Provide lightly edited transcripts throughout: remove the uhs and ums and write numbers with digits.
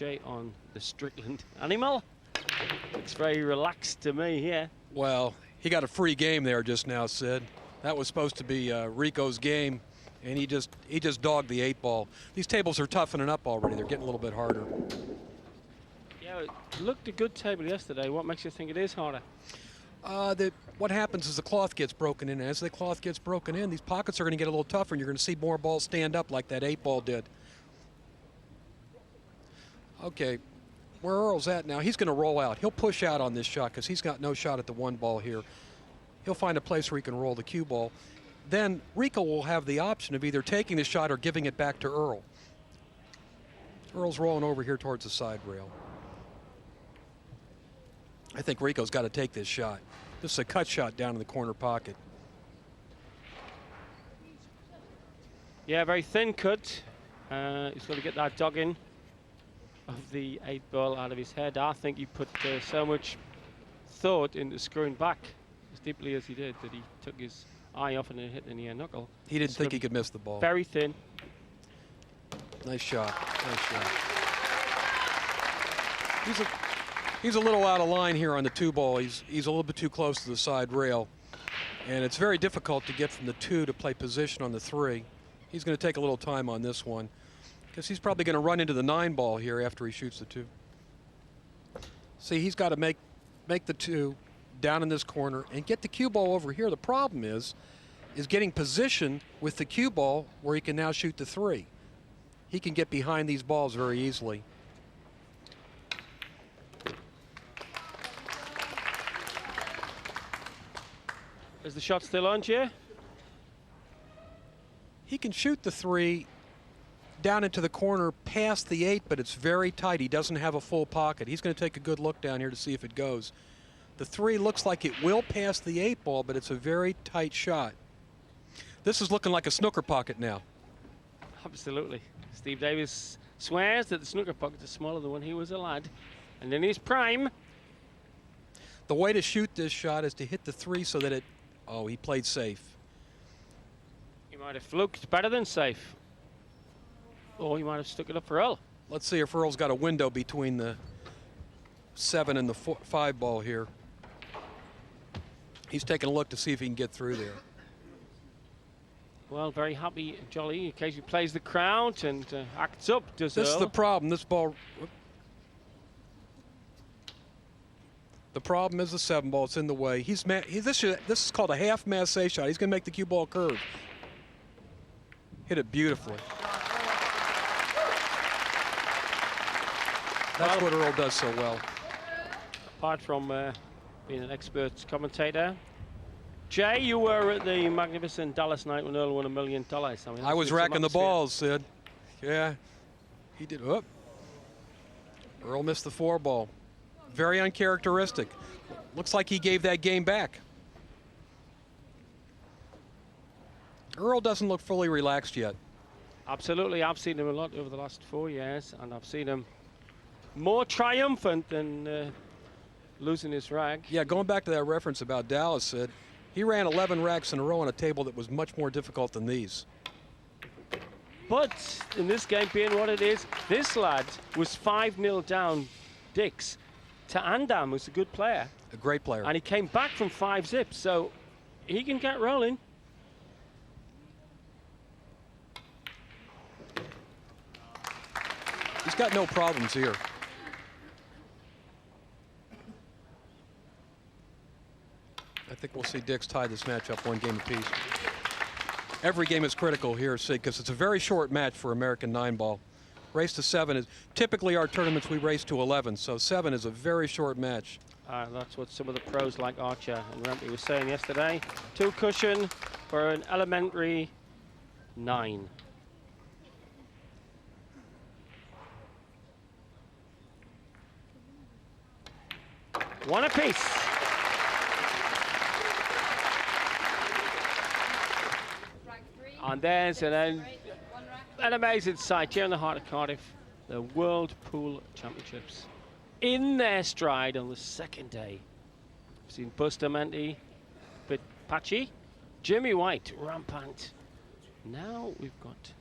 Jay on the Strickland animal. Looks very relaxed to me here. Well, he got a free game there just now, Sid. That was supposed to be Rico's game, and he just dogged the 8-ball. These tables are toughening up already. They're getting a little bit harder. Yeah, it looked a good table yesterday. What makes you think it is harder? What happens is the cloth gets broken in. As the cloth gets broken in, these pockets are going to get a little tougher, and you're going to see more balls stand up like that 8-ball did. Okay, where Earl's at now, he's going to roll out. He'll push out on this shot because he's got no shot at the 1 ball here. He'll find a place where he can roll the cue ball. Then Rico will have the option of either taking the shot or giving it back to Earl. Earl's rolling over here towards the side rail. I think Rico's got to take this shot. This is a cut shot down in the corner pocket. Yeah, very thin cut. He's got to get that dog in of the 8-ball out of his head. I think he put so much thought into screwing back as deeply as he did that he took his eye off and it hit the near knuckle. He didn't think he could miss the ball. Very thin. Nice shot. Nice shot. He's a little out of line here on the 2-ball. He's a little bit too close to the side rail. And it's very difficult to get from the 2 to play position on the 3. He's going to take a little time on this one because he's probably going to run into the 9-ball here after he shoots the 2. See, he's got to make the 2 down in this corner and get the cue ball over here. The problem is getting position with the cue ball where he can now shoot the 3. He can get behind these balls very easily. Is the shot still on, Jay? He can shoot the 3 down into the corner past the 8, but it's very tight. He doesn't have a full pocket. He's going to take a good look down here to see if it goes. The 3 looks like it will pass the 8-ball, but it's a very tight shot. This is looking like a snooker pocket now. Absolutely. Steve Davis swears that the snooker pocket is smaller than when he was a lad. And in his prime. The way to shoot this shot is to hit the 3 so that it... Oh, he played safe. He might have fluked better than safe. Or he might have stuck it up for Earl. Let's see if Earl's got a window between the 7 and the 5 ball here. He's taking a look to see if he can get through there. Well, very happy, jolly. Occasionally plays the crowd and acts up, does Earl. This is the problem. This ball... The problem is the 7-ball. It's in the way. This is called a half massé shot. He's going to make the cue ball curve. Hit it beautifully. That's what Earl does so well. Apart from being an expert commentator, Jay, you were at the magnificent Dallas night when Earl won $1 million. I mean, I was racking the balls, Sid. Yeah, he did. Oh. Earl missed the 4-ball. Very uncharacteristic. Looks like he gave that game back. Earl doesn't look fully relaxed yet. Absolutely. I've seen him a lot over the last 4 years, and I've seen him more triumphant than losing his rag. Yeah, going back to that reference about Dallas, Sid, he ran 11 racks in a row on a table that was much more difficult than these. But in this game being what it is, this lad was 5-0 down Diks to Andam, who's a good player. A great player. And he came back from 5-0, so he can get rolling. He's got no problems here. I think we'll see Diks tie this matchup 1 game apiece. Every game is critical here, Sid, because it's a very short match for American 9-ball. Race to 7 is typically our tournaments we race to 11, so 7 is a very short match. That's what some of the pros like Archer and Rampy were saying yesterday. 2 cushion for an elementary 9. One apiece. And there's an amazing sight here in the heart of Cardiff. The World Pool Championships in their stride on the 2nd day. We've seen Bustamante, bit patchy. Jimmy White, rampant. Now we've got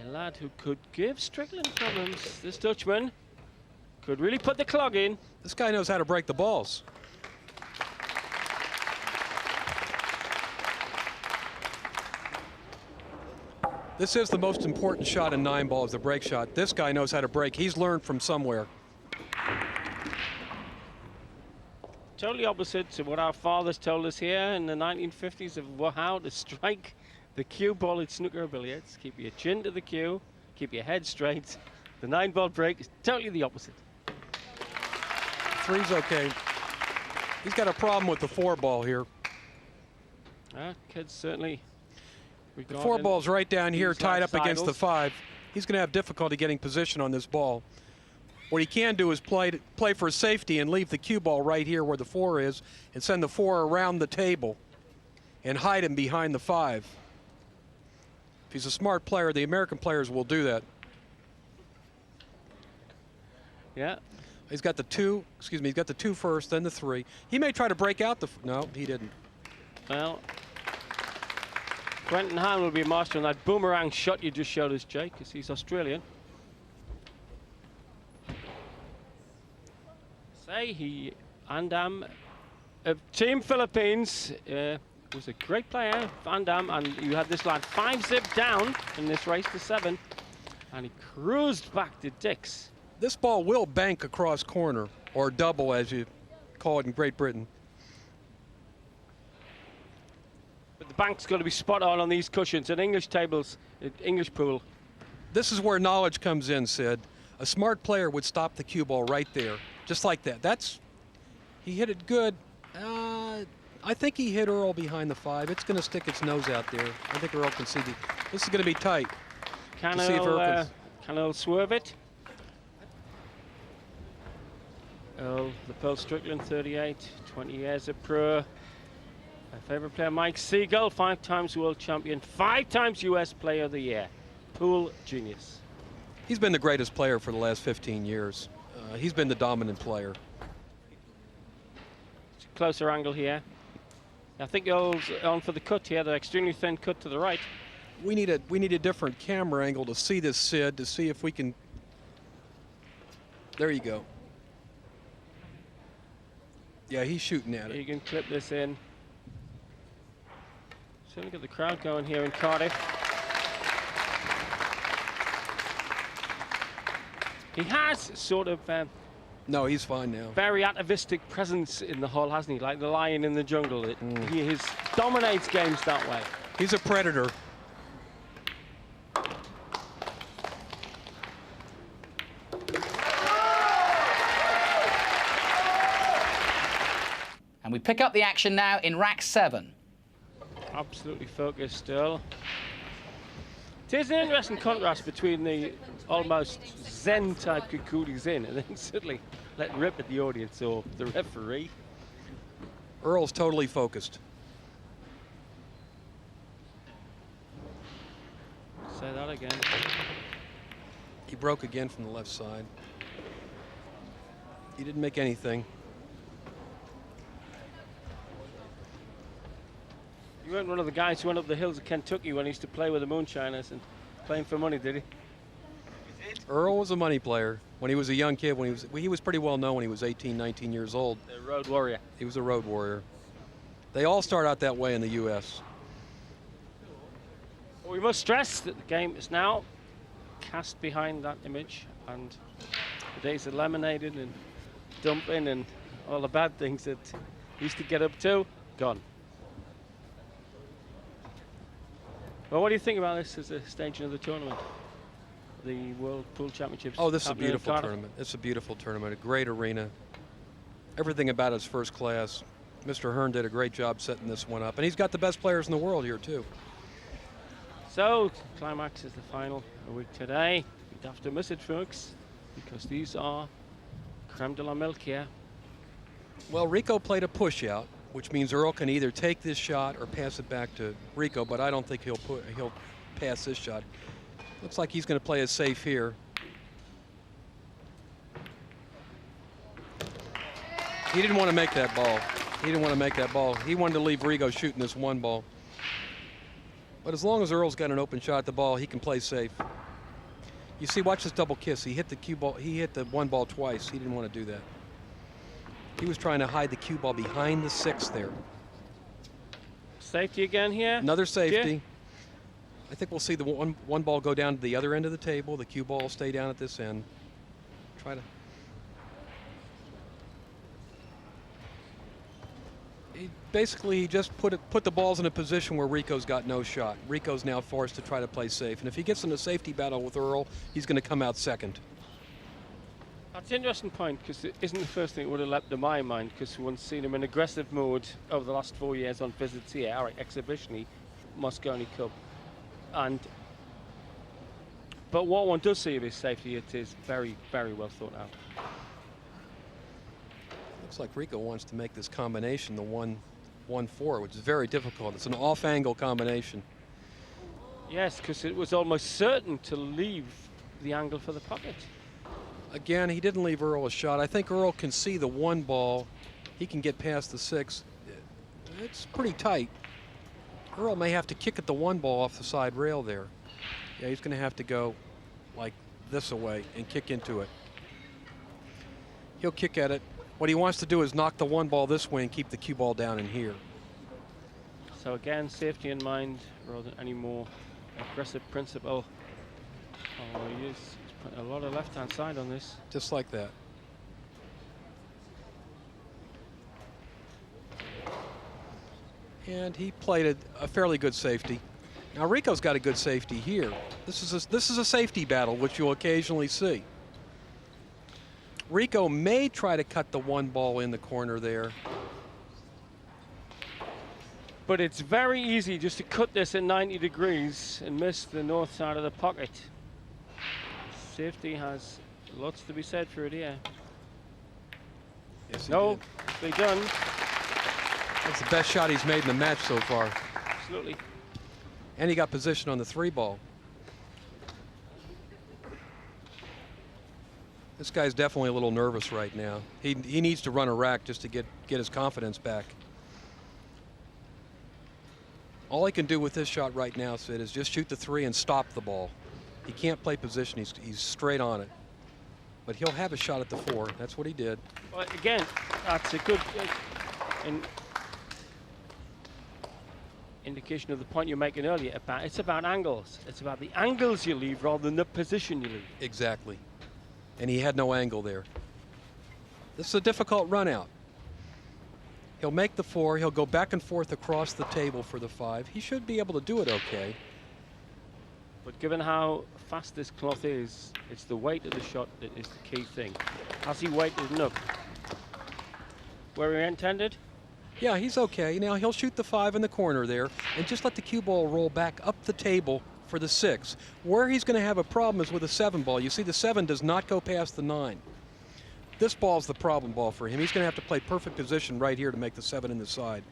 A lad who could give Strickland problems. This Dutchman could really put the clog in. This guy knows how to break the balls. This is the most important shot in 9 ball, is the break shot. This guy knows how to break. He's learned from somewhere. Totally opposite to what our fathers told us here in the 1950s of how to strike the cue ball at snooker billiards. Keep your chin to the cue, keep your head straight. The 9 ball break is totally the opposite. 3's okay. He's got a problem with the 4 ball here. Kid's certainly. The 4 ball's right down here, tied up against the 5. He's going to have difficulty getting position on this ball. What he can do is play for safety and leave the cue ball right here where the 4 is, and send the 4 around the table and hide him behind the 5. If he's a smart player, the American players will do that. Yeah. He's got the 2, excuse me, he's got the 2 first, then the 3. He may try to break out the, no, he didn't. Well, Quentin Hahn will be mastering that boomerang shot you just showed us, Jake, because he's Australian. Say he, Andam of Team Philippines, was a great player, Van Dam, and you had this lad 5-zip down in this race to 7, and he cruised back to Diks. This ball will bank across corner, or double as you call it in Great Britain. But the bank's got to be spot on these cushions and English tables, English pool. This is where knowledge comes in, Sid. A smart player would stop the cue ball right there, just like that. He hit it good. I think he hit Earl behind the 5. It's going to stick its nose out there. I think Earl can see this is going to be tight. Can Earl swerve it? Earl, the Pearl Strickland, 38, 20 years of pro. My favorite player, Mike Siegel, 5 times world champion, 5 times US Player of the Year. Pool genius. He's been the greatest player for the last 15 years. He's been the dominant player. It's a closer angle here. I think Earl's on for the cut here, the extremely thin cut to the right. We need a different camera angle to see this, Sid, to see if we can. There you go. Yeah, he's shooting at it. You can clip this in. Certainly get the crowd going here in Cardiff. He has sort of no, he's fine now. Very atavistic presence in the hall, hasn't he? Like the lion in the jungle. He dominates games that way. He's a predator. And we pick up the action now in rack 7. Absolutely focused, Earl. It is an interesting contrast between the almost zen type Kikuli's in and then suddenly let rip at the audience or the referee. Earl's totally focused. Say that again. He broke again from the left side. He didn't make anything. You weren't one of the guys who went up the hills of Kentucky when he used to play with the Moonshiners and playing for money, did he? Earl was a money player when he was a young kid. He was pretty well known when he was 18, 19 years old. The road warrior. He was a road warrior. They all start out that way in the U.S. Well, we must stress that the game is now cast behind that image, and the days of lemonading and dumping and all the bad things that he used to get up to, gone. Well, what do you think about this as a staging of the tournament? The World Pool Championships. Oh, this is a beautiful tournament. It's a beautiful tournament, a great arena. Everything about it's first class. Mr. Hearn did a great job setting this one up, and he's got the best players in the world here, too. So, climax is the final a week today. You'd have to miss it, folks, because these are creme de la milk here. Well, Rico played a push out, which means Earl can either take this shot or pass it back to Rico, but I don't think he'll pass this shot. Looks like he's going to play it safe here. He didn't want to make that ball. He didn't want to make that ball. He wanted to leave Rico shooting this one ball. But as long as Earl's got an open shot at the ball, he can play safe. You see, watch this double kiss. He hit the cue ball. He hit the 1 ball twice. He didn't want to do that. He was trying to hide the cue ball behind the 6 there. Safety again here. Another safety. Yeah. I think we'll see the one ball go down to the other end of the table. The cue ball will stay down at this end. Try to. Basically, he just put the balls in a position where Rico's got no shot. Rico's now forced to try to play safe. And if he gets in a safety battle with Earl, he's going to come out second. That's an interesting point, because it isn't the first thing that would have leapt to my mind, because one's seen him in aggressive mode over the last 4 years on visits here, all right, exhibitionally, Moscone Cup. But what one does see of his safety, it is very, very well thought out. Looks like Rico wants to make this combination the 1-1-4, which is very difficult. It's an off-angle combination. Yes, because it was almost certain to leave the angle for the pocket. Again, he didn't leave Earl a shot. I think Earl can see the 1 ball. He can get past the 6. It's pretty tight. Earl may have to kick at the 1 ball off the side rail there. Yeah, he's going to have to go like this away and kick into it. He'll kick at it. What he wants to do is knock the 1 ball this way and keep the cue ball down in here. So again, safety in mind rather than any more aggressive principle. Oh, he's putting a lot of left-hand side on this. Just like that. And he played a fairly good safety. Now Rico's got a good safety here. This is a safety battle, which you'll occasionally see. Rico may try to cut the 1 ball in the corner there. But it's very easy just to cut this at 90 degrees and miss the north side of the pocket. Safety has lots to be said for it here. Yes, No, it's done. That's the best shot he's made in the match so far. Absolutely. And he got position on the 3 ball. This guy's definitely a little nervous right now. He needs to run a rack just to get his confidence back. All he can do with this shot right now, Sid, is just shoot the 3 and stop the ball. He can't play position. He's straight on it. But he'll have a shot at the 4. That's what he did. Well, again, that's a good indication of the point you're making earlier about it's about angles. It's about the angles you leave rather than the position you leave. Exactly. And he had no angle there. This is a difficult run out. He'll make the 4. He'll go back and forth across the table for the 5. He should be able to do it okay. But given how fast this cloth is, it's the weight of the shot that is the key thing. Has he weighted enough where he intended? Yeah, he's okay. Now he'll shoot the 5 in the corner there and just let the cue ball roll back up the table for the 6. Where he's going to have a problem is with a 7 ball. You see, the 7 does not go past the 9. This ball's the problem ball for him. He's going to have to play perfect position right here to make the 7 in the side.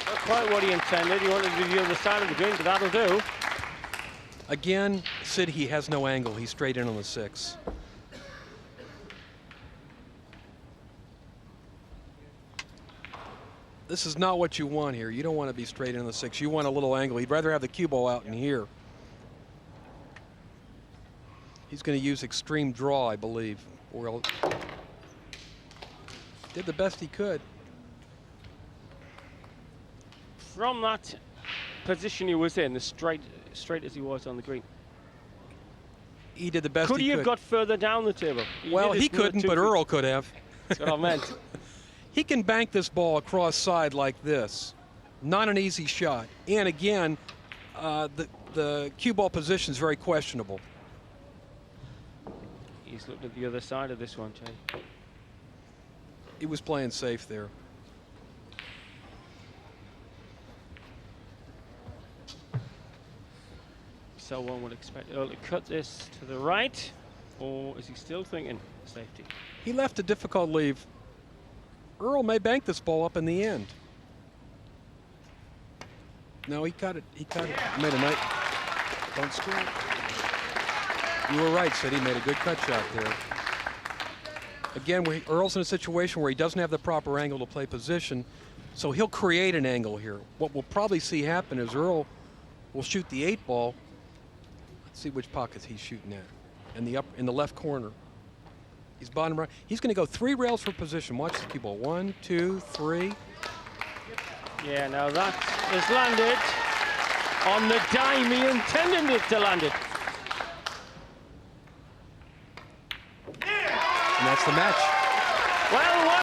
Not quite what he intended. He wanted to do the other side of the green, but that'll do. Again, Sid, he has no angle. He's straight in on the 6. This is not what you want here. You don't want to be straight in on the 6. You want a little angle. He'd rather have the cue ball out in here. He's going to use extreme draw, I believe. Or did the best he could. From that position he was in, straight as he was on the green, he did the best he could. Could he have got further down the table? Well, he couldn't, but Earl could have. That's what I meant. He can bank this ball across side like this. Not an easy shot. And again, the cue ball position is very questionable. He's looked at the other side of this one, Jay. He was playing safe there. So one would expect Earl to cut this to the right, or is he still thinking safety? He left a difficult leave. Earl may bank this ball up in the end. No, he cut it. He cut it. Made a night. Don't score. You were right, Sid. He made a good cut shot there. Again, Earl's in a situation where he doesn't have the proper angle to play position, so he'll create an angle here. What we'll probably see happen is Earl will shoot the 8-ball. Let's see which pockets he's shooting at. In the left corner. He's bottom right. He's going to go 3 rails for position. Watch the cue ball. 1, 2, 3. Yeah, now that is landed on the dime. He intended it to land it. And that's the match. Well,